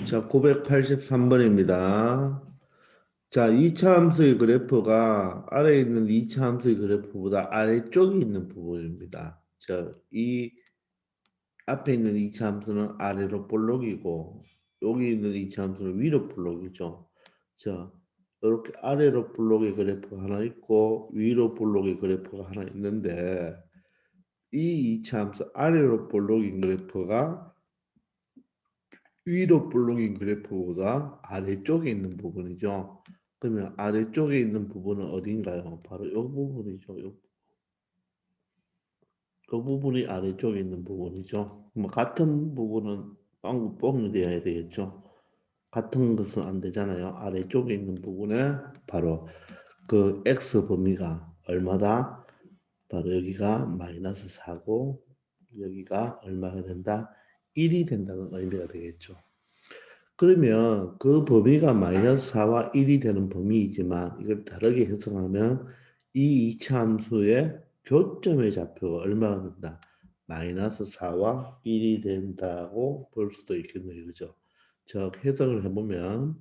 자, 983번입니다. 자, 2차 함수의 그래프가 아래에 있는 2차 함수의 그래프보다 아래쪽에 있는 부분입니다. 자, 이 앞에 있는 2차 함수는 아래로 볼록이고 여기 있는 2차 함수는 위로 볼록이죠. 자, 이렇게 아래로 볼록의 그래프가 하나 있고 위로 볼록의 그래프가 하나 있는데 이 2차 함수 아래로 볼록인 그래프가 위로 볼록인 그래프보다 아래쪽에 있는 부분이죠. 그러면 아래쪽에 있는 부분은 어딘가요? 바로 이 부분이죠. 이 부분이 아래쪽에 있는 부분이죠. 뭐 같은 부분은 빵꾸 뻥이 되어야 되겠죠. 같은 것은 안 되잖아요. 아래쪽에 있는 부분에 바로 그 x 범위가 얼마다? 바로 여기가 마이너스 4고 여기가 얼마가 된다? 1이 된다는 의미가 되겠죠. 그러면 그 범위가 마이너스 4와 1이 되는 범위이지만 이걸 다르게 해석하면 이 이차 함수의 교점의 좌표가 얼마가 된다? 마이너스 4와 1이 된다고 볼 수도 있겠네요. 그죠? 즉 해석을 해보면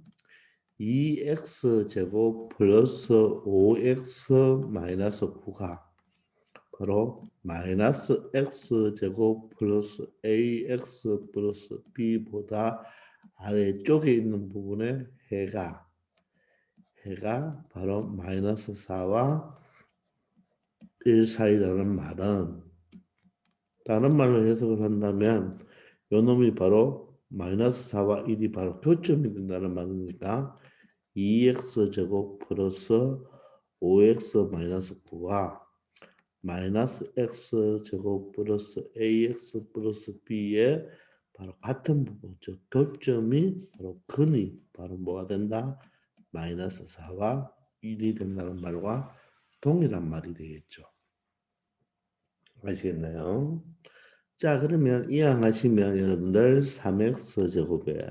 2x 제곱 플러스 5x 마이너스 9가 바로 마이너스 x 제곱 플러스 ax 플러스 b보다 아래쪽에 있는 부분의 해가 바로 마이너스 4와 1 사이라는 말은 다른 말로 해석을 한다면 요 놈이 바로 마이너스 4와 1이 바로 교점이 된다는 말이니까 2x 제곱 플러스 5x 마이너스 9와 마이너스 x 제곱 플러스 ax 플러스 b의 바로 같은 부분, 즉 교점이 바로 근이 바로 뭐가 된다? 마이너스 4와 1이 된다는 말과 동일한 말이 되겠죠. 아시겠나요? 자, 그러면 이항하시면 여러분들 3x 제곱에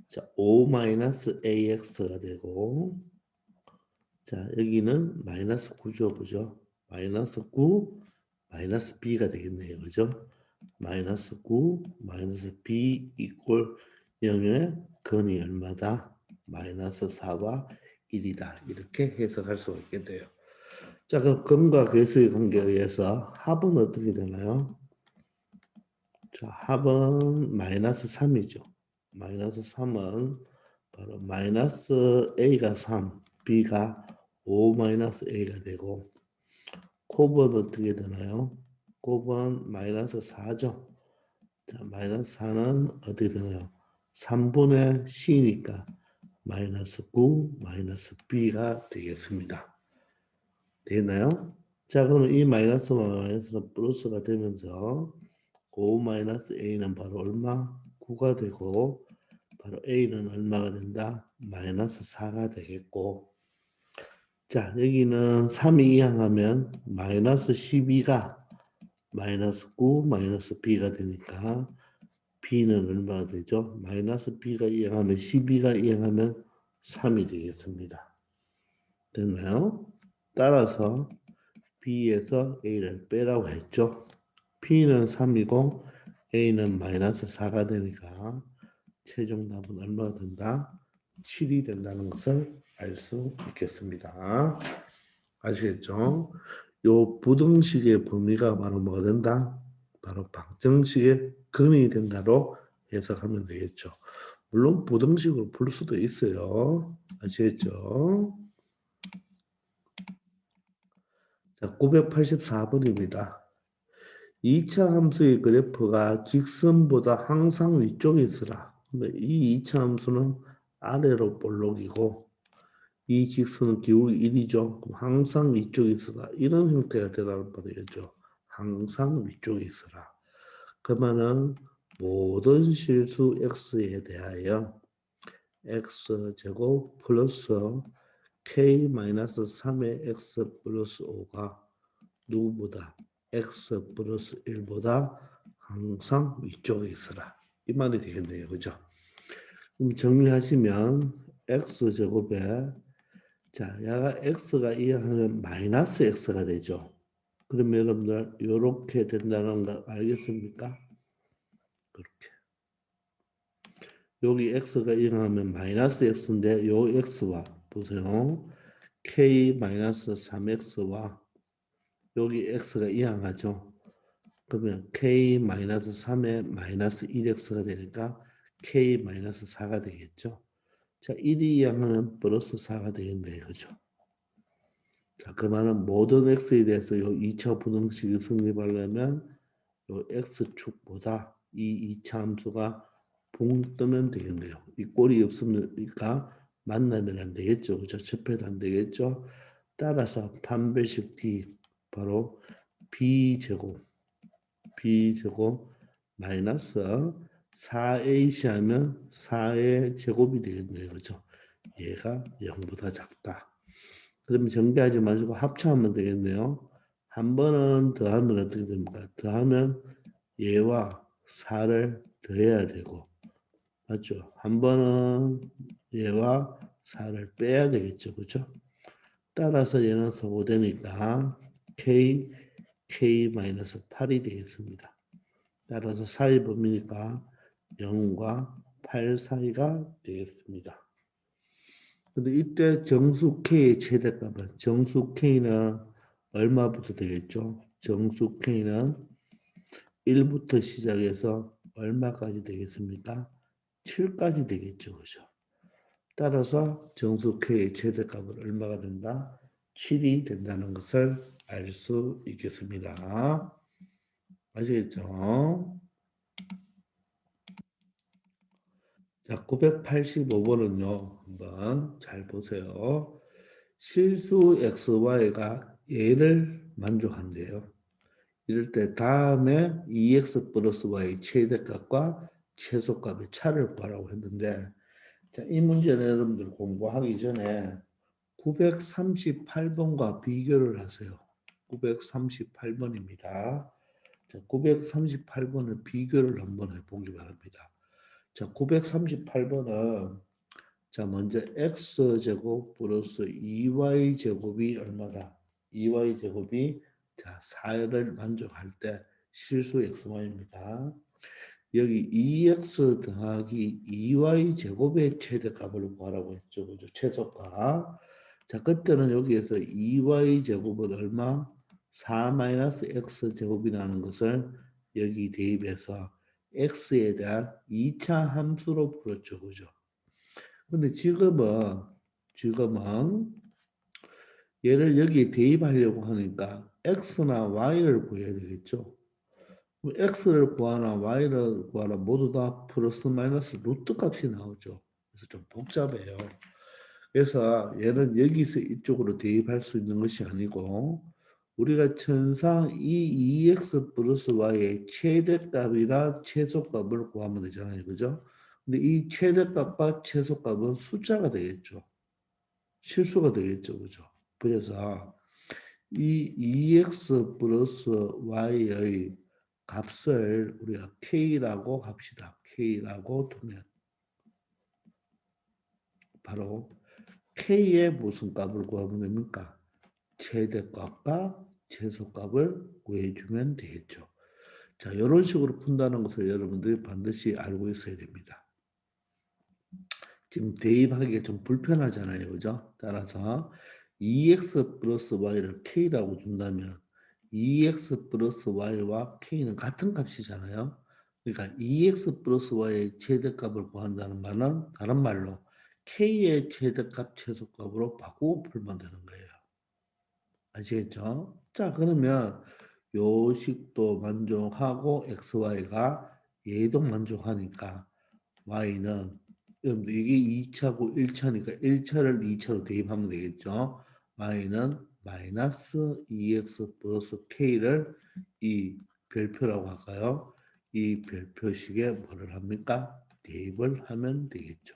자, 5 마이너스 ax가 되고 자, 여기는 마이너스 9죠. 그죠? 마이너스 9, 마이너스 b가 되겠네요. 그죠? 마이너스 9, 마이너스 b 이꼴 0의 근이 얼마다? 마이너스 4와 1이다. 이렇게 해석할 수가 있겠네요. 자, 그럼 근과 괴수의 관계에 의해서 합은 어떻게 되나요? 자, 합은 마이너스 3이죠. 마이너스 3은 바로 마이너스 a가 3, b가 5 마이너스 a가 되고 곱은 어떻게 되나요? 곱은 마이너스 4죠. 자, 마이너스 4는 어떻게 되나요? 3분의 c니까 마이너스 9 마이너스 b가 되겠습니다. 되나요? 자, 그러면 이 마이너스와 마이너스는 플러스가 되면서 5 마이너스 a는 바로 얼마? 9가 되고 바로 a는 얼마가 된다? 마이너스 4가 되겠고 자, 여기는 3이 이항하면 마이너스 12가 마이너스 9 마이너스 b가 되니까 b는 얼마가 되죠? 마이너스 b가 이항하면 12가 이항하면 3이 되겠습니다. 됐나요? 따라서 b에서 a를 빼라고 했죠. p는 3이고 a는 마이너스 4가 되니까 최종 답은 얼마가 된다? 7이 된다는 것을 알 수 있겠습니다. 아시겠죠? 요 부등식의 범위가 바로 뭐가 된다? 바로 방정식의 근이 된다로 해석하면 되겠죠. 물론 부등식으로 풀 수도 있어요. 아시겠죠? 자, 984번입니다. 2차 함수의 그래프가 직선보다 항상 위쪽에 있으라. 이 2차 함수는 아래로 볼록이고 이 직선은 기울기 1이죠. 그럼 항상 위쪽에 있으라. 이런 형태가 되라는 말이죠. 항상 위쪽에 있으라. 그러면은 모든 실수 x에 대하여 x제곱 플러스 k-3의 x 플러스 5가 누구보다 x 플러스 1보다 항상 위쪽에 있으라. 이 말이 되겠네요. 그죠? 그럼 정리하시면 x제곱에 자, 야가 x가 이하면 마이너스 x가 되죠. 그러면 여러분들 이렇게 된다는 거 알겠습니까? 그렇게. 여기 x가 0하면 마이너스 x인데 요 x와 보세요. k 마이너스 3x와 여기 x가 이항하죠. 그러면 k 마이너스 3에 마이너스 1x가 되니까 k 마이너스 4가 되겠죠. 자, 1이 이항하면 플러스 4가 되겠네요. 그죠? 자, 그 말은 모든 x에 대해서 요 2차 부등식이 성립하려면 요 x축보다 이 2차 함수가 봉 뜨면 되겠네요. 이 꼴이 없으니까 만나면 안 되겠죠. 그죠? 접해도 안 되겠죠. 따라서 판별식 D 바로 b제곱 마이너스 4ac 하면 4의 제곱이 되겠네요. 그죠? 얘가 0보다 작다. 그러면 정리하지 마시고 합쳐하면 되겠네요. 한 번은 더하면 어떻게 됩니까? 더하면 얘와 4를 더해야 되고 맞죠? 한 번은 얘와 4를 빼야 되겠죠. 그죠? 따라서 얘는 소거되니까 k-8이 되겠습니다. 따라서 사이 범위니까 0과 8 사이가 되겠습니다. 근데 이때 정수 K의 최대값은 정수 K는 얼마부터 되겠죠? 정수 K는 1부터 시작해서 얼마까지 되겠습니까? 7까지 되겠죠. 그죠? 따라서 정수 K의 최대값은 얼마가 된다? 7이 된다는 것을 알 수 있겠습니다. 아시겠죠? 자, 985번은요. 한번 잘 보세요. 실수 xy가 얘를 만족한대요. 이럴 때 다음에 2x 플러스 y 최대값과 최소값의 차를 구하라고 했는데 자, 이 문제는 여러분들 공부하기 전에 938번과 비교를 하세요. 938번입니다. 자, 938번을 비교를 한번 해보기 바랍니다. 자, 938번은 자, 먼저 x제곱 플러스 2y제곱이 얼마다? 2y제곱이 자, 4를 만족할 때 실수 xy입니다. 여기 2x 더하기 2y제곱의 최대값을 구하라고 했죠. 그죠? 최소값. 자, 그때는 여기에서 2y제곱은 얼마? 4-x제곱이라는 것을 여기 대입해서 x에 대한 2차 함수로 풀었죠. 그죠? 근데 지금은 얘를 여기에 대입하려고 하니까 x나 y를 구해야 되겠죠. x를 구하나 y를 구하나 모두 다 플러스 마이너스 루트 값이 나오죠. 그래서 좀 복잡해요. 그래서 얘는 여기서 이쪽으로 대입할 수 있는 것이 아니고 우리가 천상 이 2x 플러스 y의 최대값이나 최소값을 구하면 되잖아요. 그죠? 근데 이 최대값과 최소값은 숫자가 되겠죠. 실수가 되겠죠. 그죠? 그래서 이 2x 플러스 y의 값을 우리가 k라고 합시다. k라고 두면 바로 k의 무슨 값을 구하면 됩니까? 최대값과 최소값을 구해주면 되겠죠. 자, 이런 식으로 푼다는 것을 여러분들이 반드시 알고 있어야 됩니다. 지금 대입하기가 좀 불편하잖아요. 그죠? 따라서 2x 플러스 y를 k라고 둔다면 2x 플러스 y와 k는 같은 값이잖아요. 그러니까 2x 플러스 y의 최대값을 구한다는 말은 다른 말로 k의 최대값 최소값으로 바꾸고 풀면 되는 거예요. 아시겠죠? 자, 그러면 요 식도 만족하고 xy가 얘도 만족하니까 y는 여러분들 이게 2차고 1차니까 1차를 2차로 대입하면 되겠죠. y는 마이너스 2x 플러스 k를 이 별표라고 할까요? 이 별표식에 뭐를 합니까? 대입을 하면 되겠죠.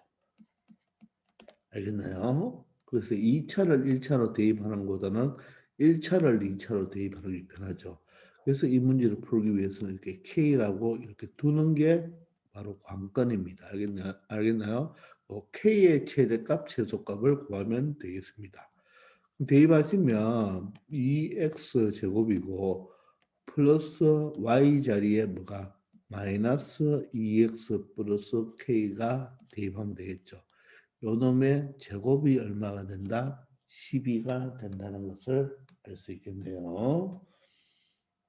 알겠나요? 그래서 2차를 1차로 대입하는 것보다는 1차를 2차로 대입하는 게 편하죠. 그래서 이 문제를 풀기 위해서는 이렇게 K라고 이렇게 두는 게 바로 관건입니다. 알겠나요? K의 최대값, 최소값을 구하면 되겠습니다. 대입하시면 2x 제곱이고 플러스 y 자리에 뭐가 마이너스 2x 플러스 k가 대입하면 되겠죠. 요 놈의 제곱이 얼마가 된다? 12가 된다는 것을 알 수 있겠네요.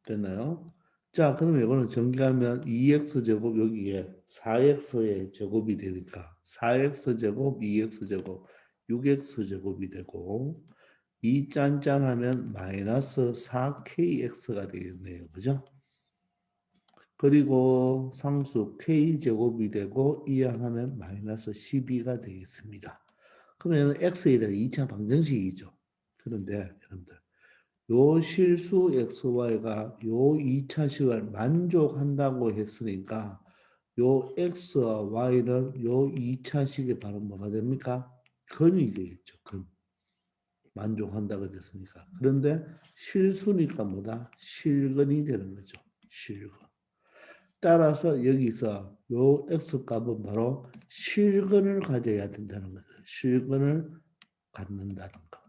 됐나요? 자, 그러면 이거는 전개하면 2x 제곱 여기에 4x의 제곱이 되니까 4x 제곱, 2x 제곱, 6x 제곱이 되고 이 짠짠하면 마이너스 4kx가 되겠네요. 그죠? 그리고 상수 k제곱이 되고 이항하면 마이너스 12가 되겠습니다. 그러면 x에 대한 2차 방정식이죠. 그런데 여러분들 요 실수 xy가 요 2차식을 만족한다고 했으니까 요 x와 y는 요 2차식이 바로 뭐가 됩니까? 근이 되겠죠. 근. 만족한다고 됐으니까. 그런데 실수니까 뭐다? 실근이 되는 거죠. 실근. 따라서 여기서 요 x 값은 바로 실근을 가져야 된다는 거죠. 실근을 갖는다는 거.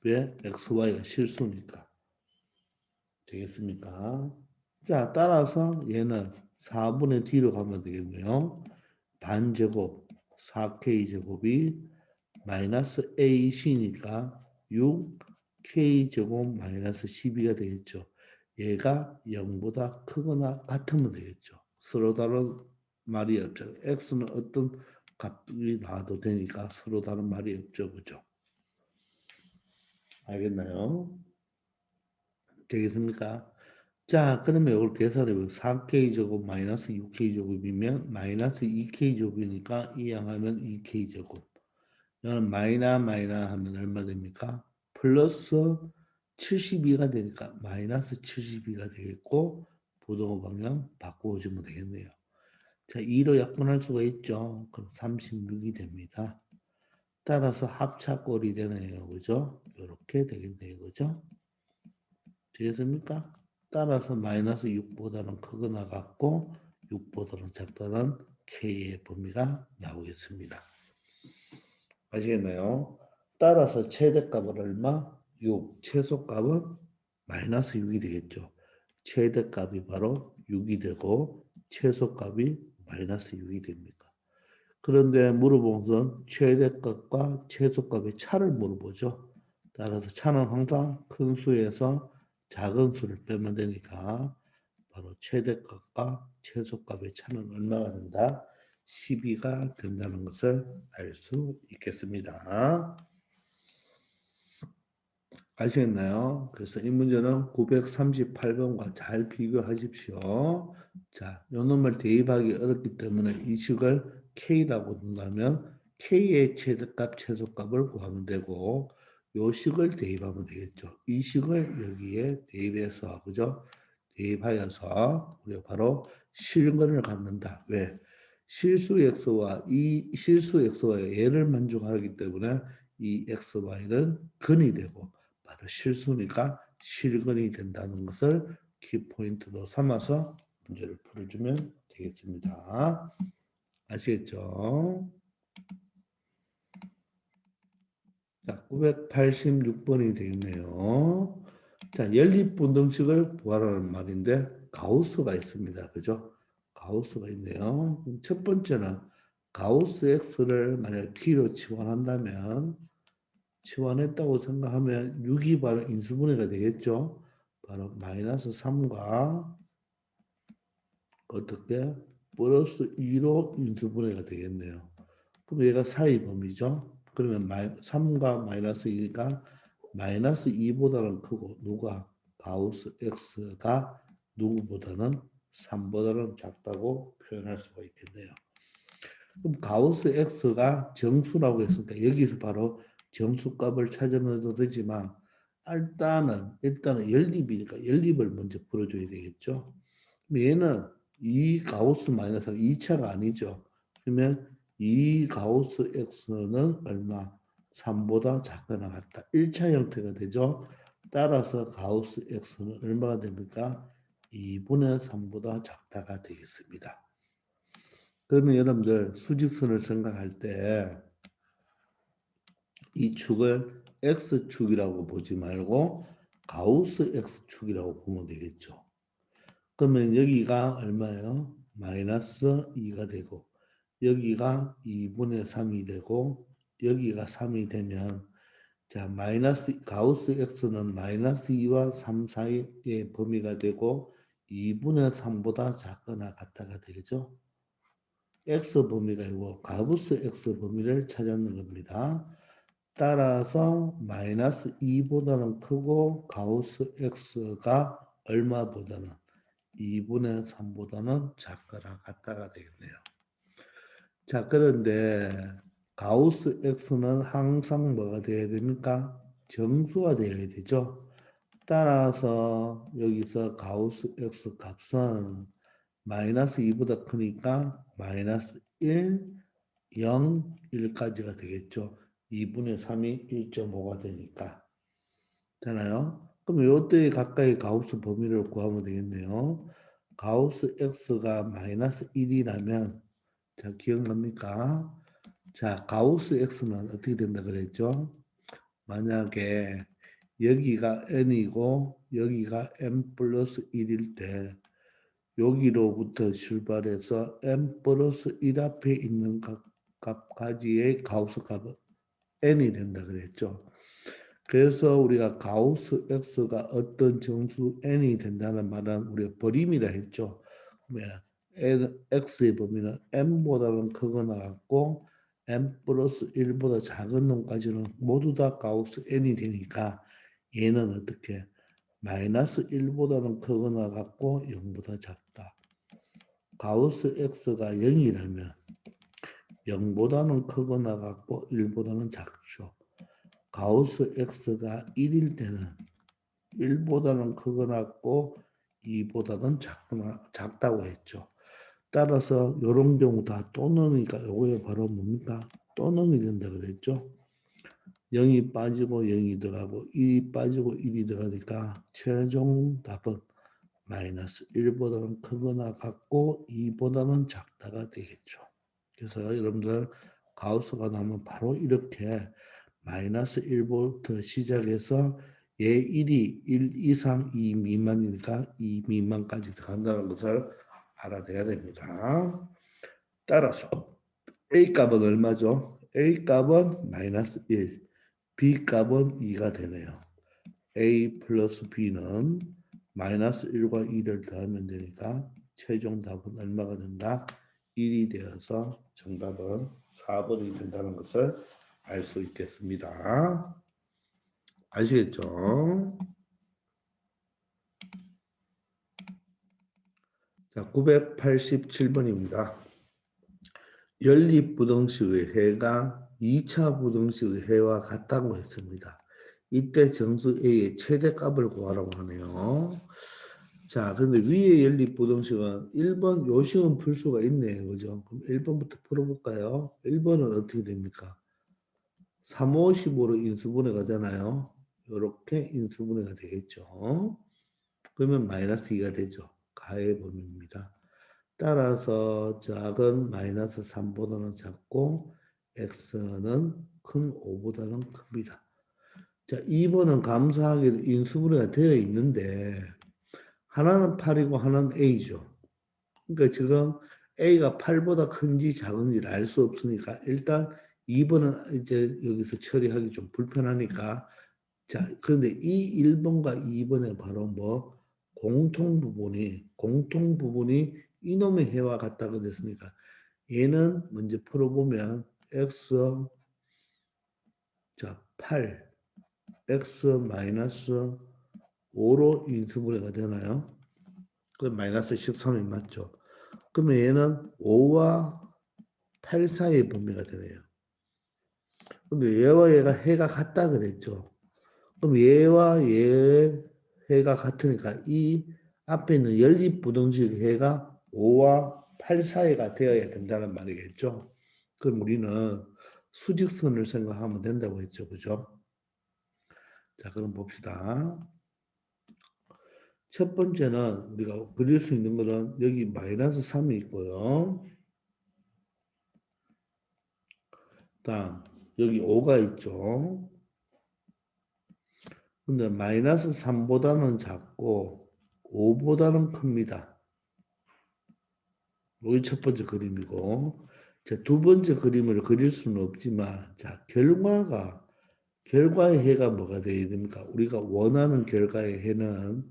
왜? x, y가 실수니까. 되겠습니까? 자, 따라서 얘는 4분의 뒤로 가면 되겠네요. 반제곱 4k제곱이 마이너스 ac니까 6k제곱 마이너스 12가 되겠죠. 얘가 0보다 크거나 같으면 되겠죠. 서로 다른 말이 없죠. x는 어떤 값이 나와도 되니까 서로 다른 말이 없죠. 그죠? 알겠나요? 되겠습니까? 자, 그러면 이걸 계산해보면 4k제곱 마이너스 6k제곱이면 마이너스 2k제곱이니까 이항하면 2k제곱. 이거는 마이너 하면 얼마 됩니까? 플러스 72가 되니까 마이너스 72가 되겠고 부동호 방향 바꾸어주면 되겠네요. 자, 2로 약분할 수가 있죠. 그럼 36이 됩니다. 따라서 합차꼴이 되네요. 그죠? 이렇게 되겠네요. 그죠? 되겠습니까? 따라서 마이너스 6보다는 크거나 같고 6보다는 작다는 K의 범위가 나오겠습니다. 아시겠나요? 따라서 최대값은 얼마? 6. 최소값은 마이너스 6이 되겠죠. 최대값이 바로 6이 되고 최소값이 마이너스 6이 됩니다. 그런데 물어본 것은 최대값과 최소값의 차를 물어보죠. 따라서 차는 항상 큰 수에서 작은 수를 빼면 되니까 바로 최대값과 최소값의 차는 얼마가 된다? 12가 된다는 것을 알 수 있겠습니다. 아시겠나요? 그래서 이 문제는 938번과 잘 비교하십시오. 자, 요 놈을 대입하기 어렵기 때문에 이 식을 K라고 한다면 K의 최대값, 최소값을 구하면 되고 요 식을 대입하면 되겠죠. 이 식을 여기에 대입해서 그죠? 대입하여서 우리가 바로 실근을 갖는다. 왜? 실수 x와 이 실수 x와 얘를 만족하기 때문에 이 x, y는 근이 되고 바로 실수니까 실근이 된다는 것을 키포인트로 삼아서 문제를 풀어주면 되겠습니다. 아시겠죠? 자, 986번이 되겠네요. 자, 연립분등식을 구하라는 말인데 가우스가 있습니다. 그죠? 가우스가 있네요. 그럼 첫 번째는 가우스 x를 만약 t로 치환한다면 치환했다고 생각하면 6이 바로 인수분해가 되겠죠. 바로 마이너스 3과 어떻게 플러스 2로 인수분해가 되겠네요. 그럼 얘가 사이 범위죠. 그러면 3과 마이너스 2가 마이너스 2보다는 크고 누가 가우스 x가 누구보다는 3보다는 작다고 표현할 수가 있겠네요. 그럼 가우스 x가 정수라고 했으니까 여기서 바로 정수값을 찾아 넣어도 되지만 일단은 연립이니까 연립을 먼저 풀어줘야 되겠죠. 그럼 얘는 이 가우스 마이너스가 2차가 아니죠. 그러면 이 가우스 x는 얼마? 3보다 작거나 같다. 1차 형태가 되죠. 따라서 가우스 x는 얼마가 됩니까? 2분의 3보다 작다가 되겠습니다. 그러면 여러분들 수직선을 생각할 때 이 축을 x축이라고 보지 말고 가우스 x축이라고 보면 되겠죠. 그러면 여기가 얼마예요? 마이너스 2가 되고 여기가 2분의 3이 되고 여기가 3이 되면 자 마이너스 가우스 x는 마이너스 2와 3 사이의 범위가 되고 2분의 3보다 작거나 같다가 되겠죠. x 범위가 이고 가우스 x 범위를 찾았는 겁니다. 따라서 마이너스 2보다는 크고 가우스 x가 얼마보다는 2분의 3보다는 작거나 같다가 되겠네요. 자, 그런데 가우스 x는 항상 뭐가 되어야 됩니까? 정수가 되어야 되죠. 따라서 여기서 가우스 x 값은 마이너스 2보다 크니까 마이너스 1, 0, 1까지가 되겠죠. 2분의 3이 1.5가 되니까. 되나요? 그럼 요때 가까이 가우스 범위를 구하면 되겠네요. 가우스 x가 마이너스 1이라면 자 기억납니까? 자 가우스 x는 어떻게 된다 그랬죠? 만약에 여기가 n이고 여기가 n 플러스 1일 때 여기로부터 출발해서 n 플러스 1 앞에 있는 값까지의 가우스 값은 n이 된다 그랬죠. 그래서 우리가 가우스 x가 어떤 정수 n이 된다는 말은 우리가 버림이라 했죠. x의 범위는 n보다는 크거나 같고 n 플러스 1보다 작은 놈까지는 모두 다 가우스 n이 되니까 얘는 어떻게 마이너스 1보다는 크거나 같고 0보다 작다. 가우스 x가 0이라면 0보다는 크거나 같고 1보다는 작죠. 가우스 x가 1일 때는 1보다는 크거나 같고 2보다는 작다고 했죠. 따라서 이런 경우 다 또는이니까 요거에 바로 뭡니까? 또는이 된다 그랬죠. 0이 빠지고 0이 들어가고 1이 빠지고 1이 들어가니까 최종 답은 마이너스 1보다는 크거나 같고 2보다는 작다가 되겠죠. 그래서 여러분들 가우스가 나오면 바로 이렇게 마이너스 1부터 시작해서 얘 1이 1 이상 2 미만이니까 2 미만까지 들어간다는 것을 알아내야 됩니다. 따라서 A 값은 얼마죠? A 값은 마이너스 1, B 값은 2가 되네요. A 플러스 B는 마이너스 1과 2를 더하면 되니까 최종 답은 얼마가 된다? 1이 되어서 정답은 4번이 된다는 것을 알 수 있겠습니다. 아시겠죠? 자, 987번입니다. 연립부등식의 해가 2차 부등식의 해와 같다고 했습니다. 이때 정수 A의 최대값을 구하라고 하네요. 자, 근데 위에 연립부등식은 1번 요식은 풀 수가 있네요. 그죠? 그럼 1번부터 풀어볼까요? 1번은 어떻게 됩니까? 3, 5, 15로 인수분해가 되나요? 이렇게 인수분해가 되겠죠. 그러면 마이너스 2가 되죠. 가의 범위입니다. 따라서 작은 마이너스 3보다는 작고 x는 큰 5보다는 큽니다. 자, 2번은 감사하게도 인수분해가 되어 있는데 하나는 8이고 하나는 a죠. 그러니까 지금 a가 8보다 큰지 작은지를 알 수 없으니까 일단 2번은 이제 여기서 처리하기 좀 불편하니까 자, 그런데 이 1번과 2번의 바로 뭐 공통 부분이 이놈의 해와 같다고 됐으니까 얘는 먼저 풀어보면 x 자 8 x 마이너스 5로 인수분해가 되나요? 그 마이너스 13이 맞죠? 그러면 얘는 5와 8 사이의 범위가 되네요. 근데 얘와 얘가 해가 같다 그랬죠? 그럼 얘와 얘 해가 같으니까 이 앞에 있는 연립부등식 해가 5와 8 사이가 되어야 된다는 말이겠죠. 그럼 우리는 수직선을 생각하면 된다고 했죠. 그죠? 자, 그럼 봅시다. 첫 번째는 우리가 그릴 수 있는 거는 여기 마이너스 3이 있고요. 다음 여기 5가 있죠. 근데 마이너스 3보다는 작고 5보다는 큽니다. 이게 첫 번째 그림이고, 자, 두 번째 그림을 그릴 수는 없지만, 자, 결과의 해가 뭐가 되어야 됩니까? 우리가 원하는 결과의 해는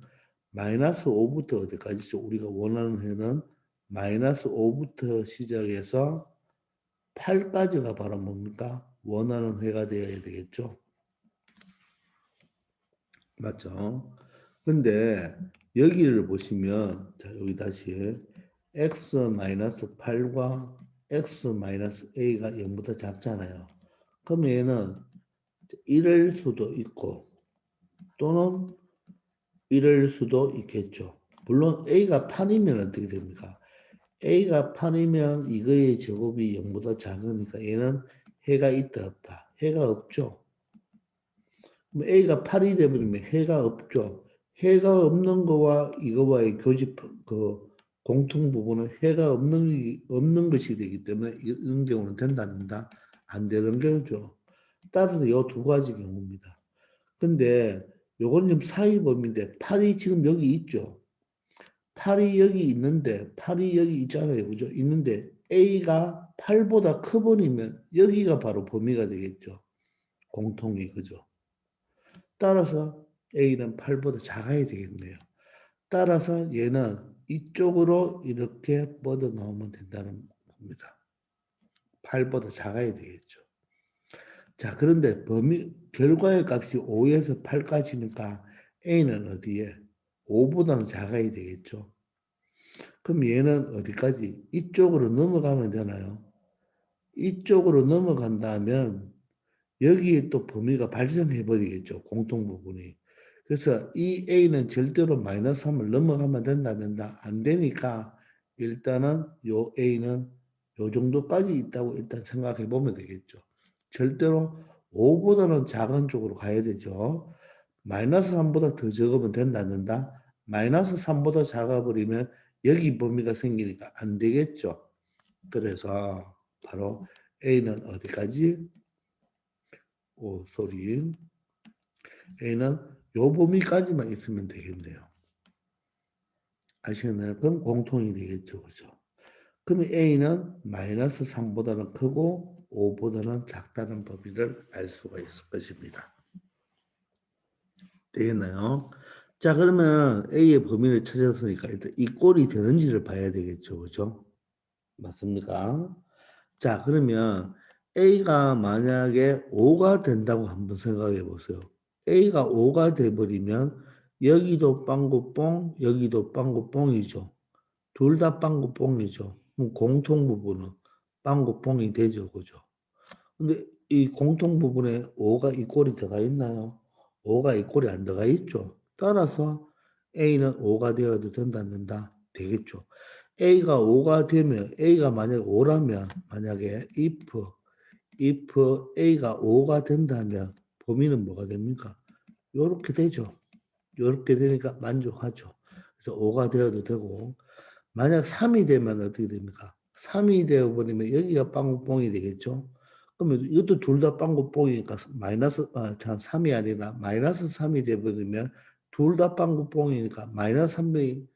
마이너스 5부터 어디까지죠? 우리가 원하는 해는 마이너스 5부터 시작해서 8까지가 바로 뭡니까? 원하는 해가 되어야 되겠죠? 맞죠? 근데 여기를 보시면, 자, 여기 다시 x-8과 x-a가 0보다 작잖아요. 그럼 얘는 이럴 수도 있고 또는 이럴 수도 있겠죠. 물론 a가 8이면 어떻게 됩니까? a가 8이면 이거의 제곱이 0보다 작으니까 얘는 해가 있다 없다. 해가 없죠. 그럼 a가 8이 되버리면 해가 없죠. 해가 없는 거와 이거와의 교집 그 공통 부분은 해가 없는 것이 되기 때문에 이런 경우는 된다 안 된다 안 되는 경우죠. 따라서 이 두 가지 경우입니다. 근데 요건 좀 사이 범위인데 8이 지금 여기 있죠. 8이 여기 있는데 8이 여기 있잖아요. 그죠? 있는데 A가 8보다 커버리면 여기가 바로 범위가 되겠죠. 공통이 그죠? 따라서 A는 8보다 작아야 되겠네요. 따라서 얘는 이쪽으로 이렇게 뻗어 나오면 된다는 겁니다. 8보다 작아야 되겠죠. 자, 그런데 결과의 값이 5에서 8까지니까 A는 어디에? 5보다는 작아야 되겠죠. 그럼 얘는 어디까지? 이쪽으로 넘어가면 되나요? 이쪽으로 넘어간다면 여기에 또 범위가 발생해 버리겠죠. 공통 부분이. 그래서 이 A는 절대로 마이너스 3을 넘어가면 된다, 된다. 안 되니까 일단은 요 A는 요 정도까지 있다고 일단 생각해 보면 되겠죠. 절대로 5보다는 작은 쪽으로 가야 되죠. 마이너스 3보다 더 적으면 된다, 안 된다? 마이너스 3보다 작아버리면 여기 범위가 생기니까 안 되겠죠. 그래서 바로 A는 어디까지? 오, 소리. A는 요 범위까지만 있으면 되겠네요. 아시겠나요? 그럼 공통이 되겠죠. 그죠? 그럼 A는 마이너스 3보다는 크고 5보다는 작다는 범위를 알 수가 있을 것입니다. 되겠나요? 자, 그러면 A의 범위를 찾았으니까 일단 이 꼴이 되는지를 봐야 되겠죠. 그죠? 맞습니까? 자, 그러면 A가 만약에 5가 된다고 한번 생각해 보세요. A가 5가 돼버리면 여기도 빵구뽕, 여기도 빵구뽕이죠. 둘 다 빵구뽕이죠. 그럼 공통 부분은 빵구뽕이 되죠. 그죠? 근데 이 공통 부분에 5가 이 꼴이 들어가 있나요? 5가 이 꼴이 안 들어가 있죠. 따라서 A는 5가 되어도 된다, 안 된다? 되겠죠. A가 5가 되면, A가 만약에 5라면, 만약에 if A가 5가 된다면 범위는 뭐가 됩니까? 요렇게 되죠. 요렇게 되니까 만족하죠. 그래서 5가 되어도 되고, 만약 3이 되면 어떻게 됩니까? 3이 되어버리면 여기가 빵구뽕이 되겠죠. 그러면 이것도 둘 다 빵구뽕이니까 마이너스, 참 3이 아니라 마이너스 3이 되어버리면 둘 다 빵구뽕이니까 마이너스 3이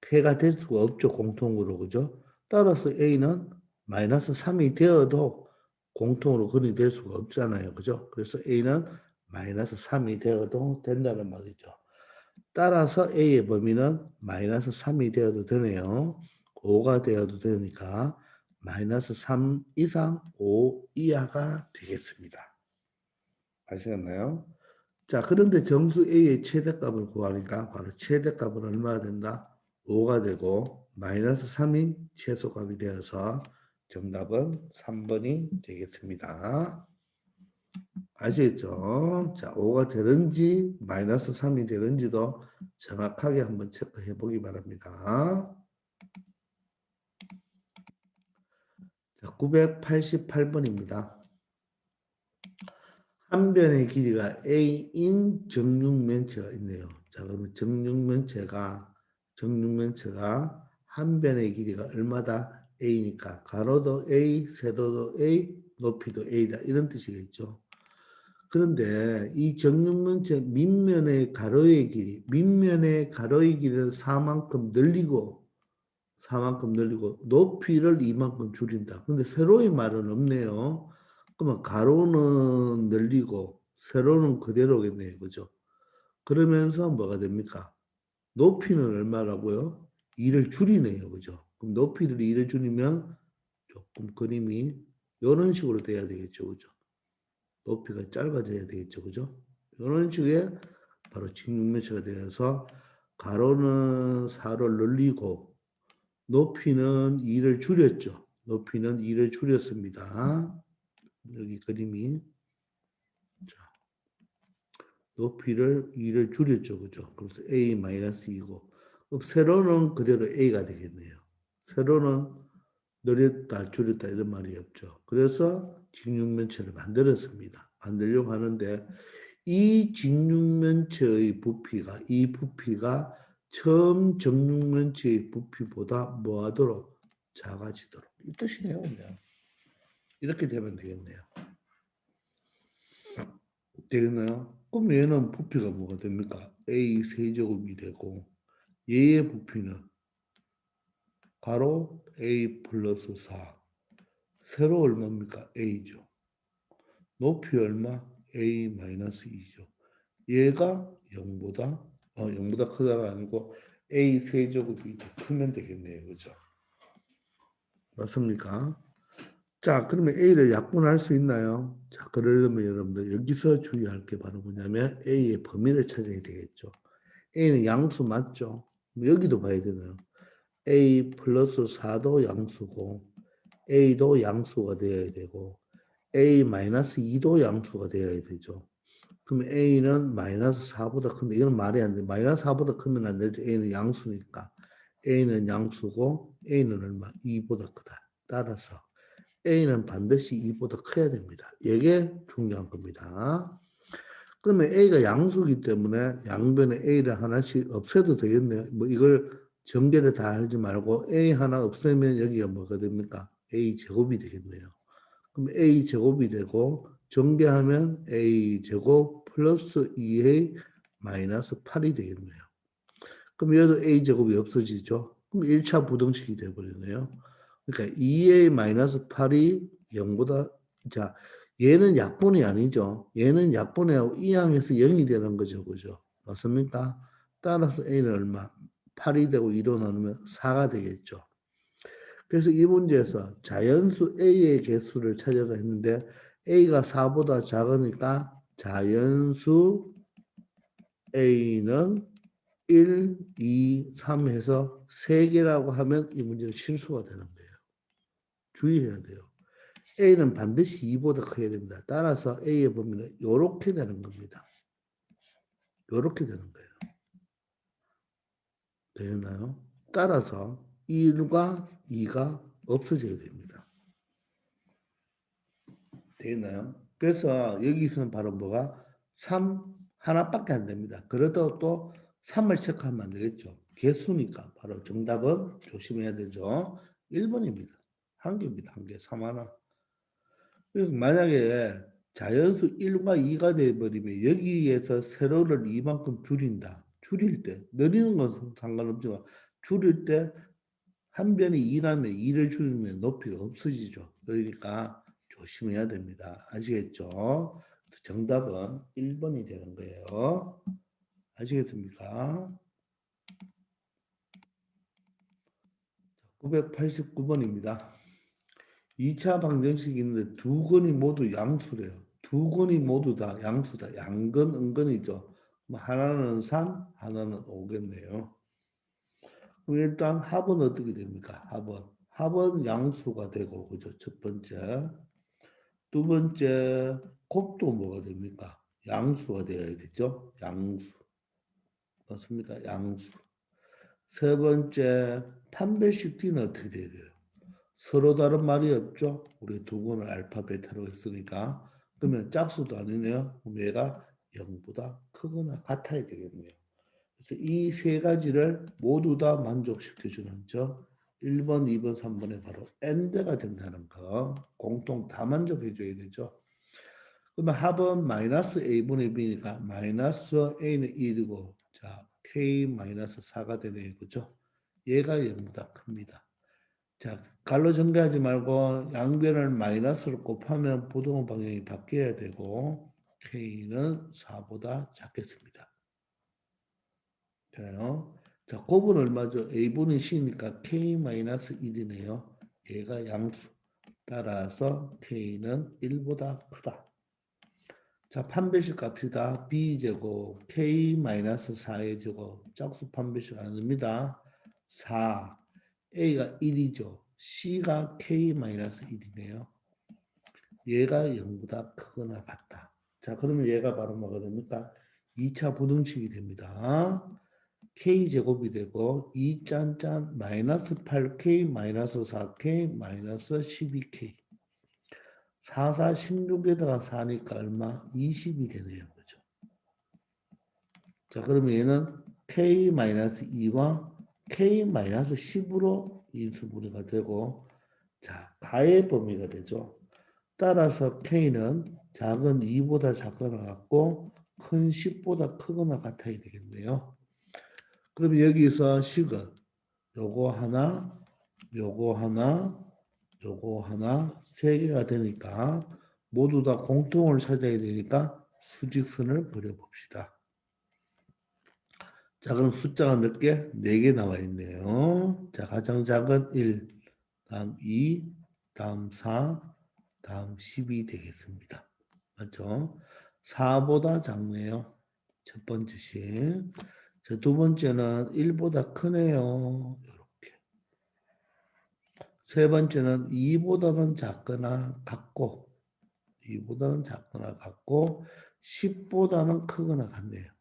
폐가 될 수가 없죠. 공통으로. 그죠? 따라서 A는 마이너스 3이 되어도 공통으로 근이 될 수가 없잖아요. 그죠? 그래서 A는 마이너스 3이 되어도 된다는 말이죠. 따라서 A의 범위는 마이너스 3이 되어도 되네요. 5가 되어도 되니까 마이너스 3 이상 5 이하가 되겠습니다. 아시겠나요? 자, 그런데 정수 A의 최대값을 구하니까 바로 최대값은 얼마가 된다? 5가 되고 마이너스 3이 최소값이 되어서 정답은 3번이 되겠습니다. 아시겠죠? 자, 5가 되는지 마이너스 3이 되는지도 정확하게 한번 체크해 보기 바랍니다. 자, 988번입니다. 한 변의 길이가 A인 정육면체가 있네요. 자, 그러면 정육면체가 한 변의 길이가 얼마다? A니까 가로도 A, 세로도 A, 높이도 A다. 이런 뜻이겠죠. 그런데 이 정육면체 밑면의 가로의 길이는 4만큼 늘리고 4만큼 늘리고 높이를 2만큼 줄인다. 근데 세로의 말은 없네요. 그러면 가로는 늘리고 세로는 그대로겠네요. 그죠? 그러면서 뭐가 됩니까? 높이는 얼마라고요? 2를 줄이네요. 그죠? 그럼 높이를 2를 줄이면 조금 그림이 이런 식으로 돼야 되겠죠. 그죠? 높이가 짧아져야 되겠죠. 그죠? 이런 식의 바로 직육면체가 되어서 가로는 4를 늘리고 높이는 2를 줄였죠. 높이는 2를 줄였습니다. 여기 그림이 자, 높이를 2를 줄였죠. 그죠? 그래서 A-2고 세로는 그대로 A가 되겠네요. 세로는 늘렸다 줄였다 이런 말이 없죠. 그래서 직육면체를 만들었습니다. 만들려고 하는데 이 직육면체의 부피가 이 부피가 처음 정육면체의 부피보다 뭐하도록 작아지도록 이 뜻이네요. 그냥. 이렇게 되면 되겠네요. 되겠나요? 그럼 얘는 부피가 뭐가 됩니까? A 세제곱이 되고 얘의 부피는 가로 A 플러스 4 세로 얼마입니까? A죠. 높이 얼마? A 마이너스 2죠. 얘가 0보다 크다가 아니고 A 세제곱이 더 크면 되겠네요. 그죠? 맞습니까? 자, 그러면 A를 약분할 수 있나요? 자, 그러려면 여러분들 여기서 주의할 게 바로 뭐냐면 A의 범위를 찾아야 되겠죠. A는 양수 맞죠? 여기도 봐야 되나요? A 플러스 4도 양수고 A도 양수가 되어야 되고 A 마이너스 2도 양수가 되어야 되죠. 그럼 A는 마이너스 4보다 큰데 이건 말이 안 돼. 마이너스 4보다 크면 안 되죠. A는 양수니까. A는 양수고 A는 얼마? 2보다 크다. 따라서 A는 반드시 2보다 커야 됩니다. 이게 중요한 겁니다. 그러면 A가 양수기 때문에 양변에 A를 하나씩 없애도 되겠네요. 뭐 이걸 전개를 다 하지 말고 A 하나 없애면 여기가 뭐가 됩니까? A 제곱이 되겠네요. 그럼 A 제곱이 되고 전개하면 A 제곱 플러스 2A 마이너스 8이 되겠네요. 그럼 얘도 A 제곱이 없어지죠. 그럼 1차 부등식이 되어버리네요. 그러니까 2A 마이너스 8이 0보다 자 얘는 약분이 아니죠. 얘는 약분하고 이항에서 0이 되는 거죠. 그죠? 맞습니까? 따라서 A는 얼마? 8이 되고 2로 나누면 4가 되겠죠. 그래서 이 문제에서 자연수 A의 개수를 찾아라 했는데 A가 4보다 작으니까 자연수 A는 1, 2, 3 해서 3개라고 하면 이 문제는 실수가 되는 거예요. 주의해야 돼요. A는 반드시 2보다 커야 됩니다. 따라서 A의 범위는 이렇게 되는 겁니다. 이렇게 되는 거예요. 되겠나요? 따라서 1과 2가 없어져야 됩니다. 되겠나요? 그래서 여기서는 바로 뭐가 3 하나밖에 안 됩니다. 그래도 또 3을 체크하면 안 되겠죠. 개수니까 바로 정답은 조심해야 되죠. 1번입니다. 한 개입니다. 한 개. 3 하나. 그래서 만약에 자연수 1과 2가 되어버리면 여기에서 세로를 이만큼 줄인다. 줄일 때 늘리는 건 상관없지만 줄일 때 한 변이 2라면 2를 줄이면 높이가 없어지죠. 그러니까 조심해야 됩니다. 아시겠죠? 정답은 1번이 되는 거예요. 아시겠습니까? 989번입니다. 2차 방정식이 있는데 두 건이 모두 양수래요. 두 건이 모두 다 양수다. 양건, 은건이죠. 하나는 3, 하나는 5겠네요. 그럼 일단 합은 어떻게 됩니까? 합은. 합은 양수가 되고, 그죠? 첫 번째. 두 번째, 곱도 뭐가 됩니까? 양수가 되어야 되죠? 양수. 맞습니까? 양수. 세 번째, 판별식 D는 어떻게 돼야 돼요? 서로 다른 말이 없죠? 우리 두 권을 알파, 베타로 했으니까. 그러면 짝수도 아니네요. 그럼 얘가 0보다 크거나 같아야 되겠네요. 그래서 이 세 가지를 모두 다 만족시켜주는 점 1번, 2번, 3번에 바로 AND가 된다는 거 공통 다 만족해줘야 되죠. 그러면 합은 마이너스 A분의 B니까 마이너스 A는 1이고 자 K 마이너스 4가 되네요. 그죠? 얘가 0보다 큽니다. 자, 갈로 전개하지 말고 양변을 마이너스로 곱하면 부동호 방향이 바뀌어야 되고 K는 4보다 작겠습니다. 되나요? 자, 곱은 얼마죠? A분은 C니까 K-1이네요. 얘가 양수. 따라서 K는 1보다 크다. 자, 판별식 값이다. B제곱 K-4의 제곱 짝수 판별식 아닙니다. 4 A가 1이죠. C가 K-1이네요. 얘가 0보다 크거나 같다. 자, 그러면 얘가 바로 뭐가 됩니까? 2차 부등식이 됩니다. K제곱이 되고 2짠짠 마이너스 8K 마이너스 4K 마이너스 12K 4, 4, 16에다가 4니까 얼마? 20이 되네요. 그죠? 자, 그러면 얘는 K-2와 K-10으로 인수분해가 되고 자, 가의 범위가 되죠. 따라서 K는 작은 2보다 작거나 같고 큰 10보다 크거나 같아야 되겠네요. 그럼 여기서 식은 요거 하나, 요거 하나, 요거 하나, 세 개가 되니까 모두 다 공통을 찾아야 되니까 수직선을 그려봅시다. 자, 그럼 숫자가 몇 개? 4개 나와 있네요. 자, 가장 작은 1, 다음 2, 다음 4, 다음 10이 되겠습니다. 맞죠? 4보다 작네요. 첫 번째 식. 자, 두 번째는 1보다 크네요. 이렇게. 세 번째는 2보다는 작거나 같고 2보다는 작거나 같고 10보다는 크거나 같네요.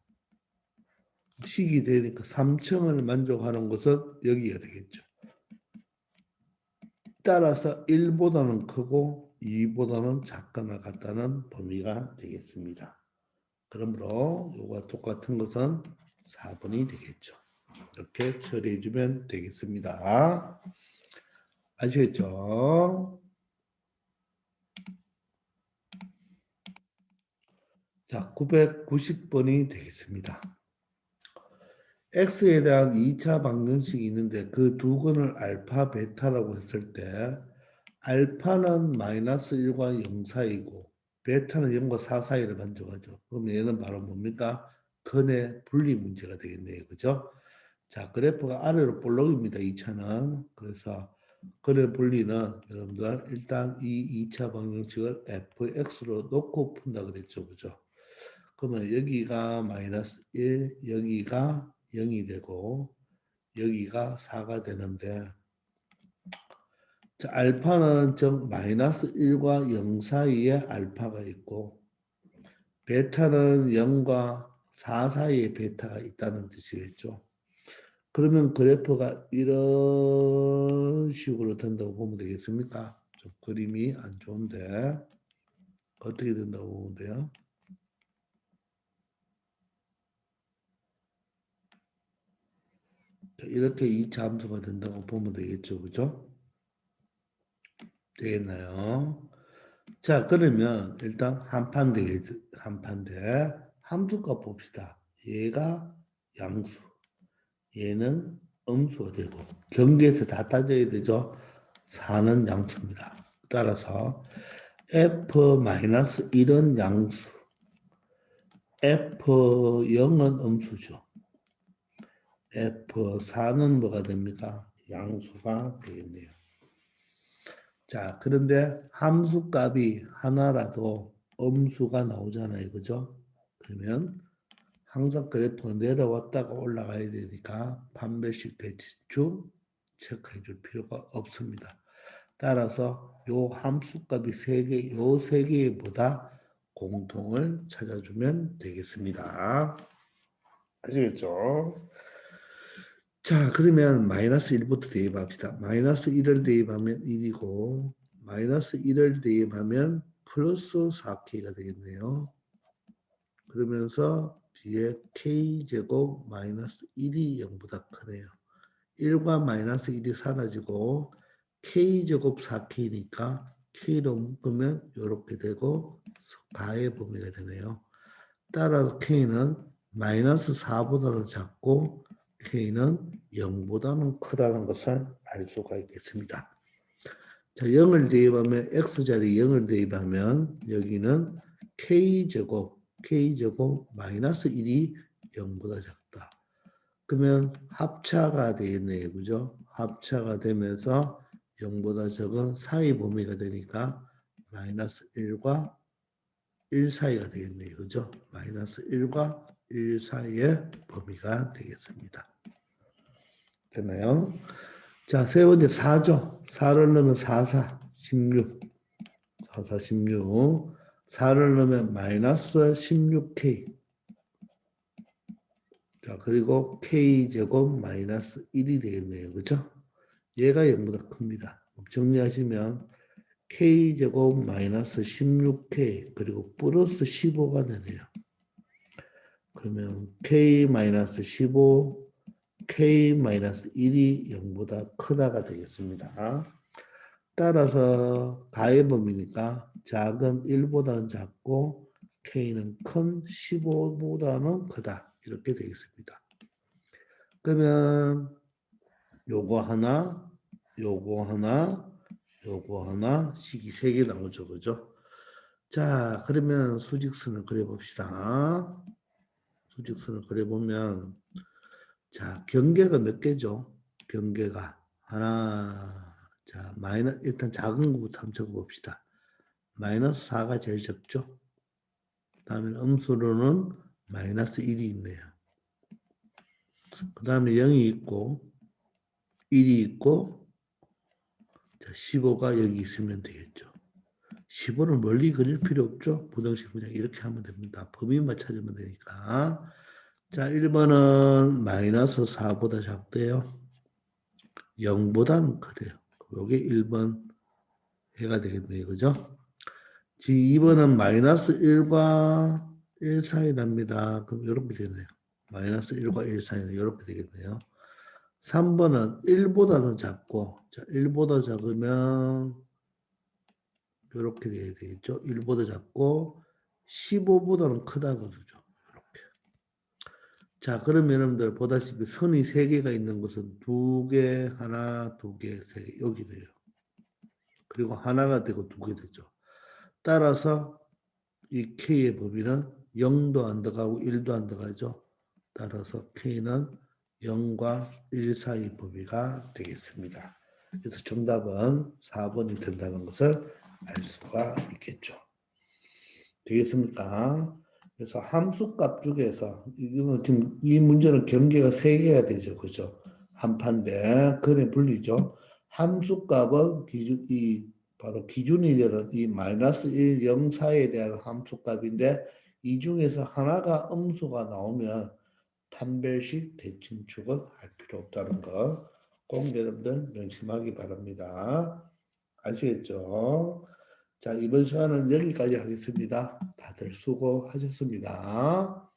식이 되니까 3층을 만족하는 것은 여기가 되겠죠. 따라서 1보다는 크고 2보다는 작거나 같다는 범위가 되겠습니다. 그러므로 이거와 똑같은 것은 4번이 되겠죠. 이렇게 처리해 주면 되겠습니다. 아시겠죠? 자, 990번이 되겠습니다. X에 대한 2차 방정식이 있는데 그 두 건을 알파, 베타라고 했을 때 알파는 마이너스 1과 0 사이고 베타는 0과 4 사이를 만족하죠. 그럼 얘는 바로 뭡니까? 근의 분리 문제가 되겠네요. 그죠? 자, 그래프가 아래로 볼록입니다. 2차는. 그래서 근의 분리는 여러분들 일단 이 2차 방정식을 fx로 놓고 푼다 그랬죠. 그죠? 그러면 여기가 마이너스 1, 여기가 0이 되고 여기가 4가 되는데 자, 알파는 즉 마이너스 1과 0 사이에 알파가 있고 베타는 0과 4 사이에 베타가 있다는 뜻이겠죠. 그러면 그래프가 이런 식으로 된다고 보면 되겠습니까? 좀 그림이 안 좋은데 어떻게 된다고 보면 돼요? 이렇게 2차 함수가 된다고 보면 되겠죠. 그죠? 되겠나요? 자, 그러면 일단 한판 되겠, 한판대 함수값 봅시다. 얘가 양수, 얘는 음수가 되고 경계에서 다 따져야 되죠. 4는 양수입니다. 따라서 F-1은 양수, F0은 음수죠. F4는 뭐가 됩니까? 양수가 되겠네요. 자, 그런데 함수값이 하나라도 음수가 나오잖아요. 그죠? 그러면 항상 그래프가 내려왔다가 올라가야 되니까 판별식 대칭축 체크해 줄 필요가 없습니다. 따라서 요 함수값이 3개, 요 3개보다 공통을 찾아주면 되겠습니다. 아시겠죠? 자, 그러면 마이너스 1부터 대입합시다. 마이너스 1을 대입하면 1이고 마이너스 1을 대입하면 플러스 4K가 되겠네요. 그러면서 뒤에 K제곱 마이너스 1이 0보다 크네요. 1과 마이너스 1이 사라지고 K제곱 4K니까 K로 묶으면 이렇게 되고 가의 범위가 되네요. 따라서 K는 마이너스 4보다는 작고 K는 0보다는 크다는 것을 알 수가 있겠습니다. 자, 0을 대입하면 X자리에 0을 대입하면 여기는 K제곱 마이너스 1이 0보다 작다. 그러면 합차가 되겠네요. 그죠? 합차가 되면서 0보다 적은 사이 범위가 되니까 마이너스 1과 1 사이가 되겠네요. 그죠? 마이너스 1과 1 사이의 범위가 되겠습니다. 됐나요? 자, 세 번째 4죠. 4를 넣으면 4, 16. 4, 16. 4를 넣으면 마이너스 16K. 자, 그리고 K제곱 마이너스 1이 되겠네요. 그죠? 얘가 0보다 큽니다. 정리하시면 K제곱 마이너스 16K 그리고 플러스 15가 되네요. 그러면 K 마이너스 15, K 마이너스 1이 0보다 크다가 되겠습니다. 따라서 가의 범위니까 작은 1보다는 작고 K는 큰 15보다는 크다. 이렇게 되겠습니다. 그러면 요거 하나, 요거 하나, 요거 하나, 식이 3개 나오죠. 그죠? 자, 그러면 수직선을 그려봅시다. 수직선을 그려보면 자, 경계가 몇 개죠? 경계가 하나, 자, 일단 작은 것부터 한번 적어봅시다. 마이너스 4가 제일 적죠? 다음에 음수로는 마이너스 1이 있네요. 그 다음에 0이 있고 1이 있고 자, 15가 여기 있으면 되겠죠. 15는 멀리 그릴 필요 없죠. 부등식 그냥 이렇게 하면 됩니다. 범위만 찾으면 되니까. 자, 1번은 마이너스 4보다 작대요. 0보다는 크대요. 요게 1번 해가 되겠네요. 그죠? 2번은 마이너스 1과 1 사이 납니다. 그럼 이렇게 되네요. 마이너스 1과 1 사이는 이렇게 되겠네요. 3번은 1보다는 작고, 자, 1보다 작으면 이렇게 돼야 되겠죠. 1보다 작고 15보다는 크다고 그러죠. 이렇게. 자, 그러면 여러분들 보다시피 선이 3개가 있는 것은 2개, 하나, 2개, 3개 여기 돼요. 그리고 하나가 되고 2개 되죠. 따라서 이 K의 범위는 0도 안 들어가고 1도 안 들어가죠. 따라서 K는 0과 1 사이 범위가 되겠습니다. 그래서 정답은 4번이 된다는 것을 알 수가 있겠죠. 되겠습니까? 그래서 함수값 중에서 이거는 지금 이 문제는 경계가 3개가 되죠. 그죠? 한 판대 근에 분리죠. 함수값은 바로 기준이 되는 이 마이너스 1, 0 사이에 대한 함수값인데 이 중에서 하나가 음수가 나오면 판별식 대칭축은 할 필요 없다는 거 꼭 여러분들 명심하기 바랍니다. 아시겠죠? 자, 이번 시간은 여기까지 하겠습니다. 다들 수고하셨습니다.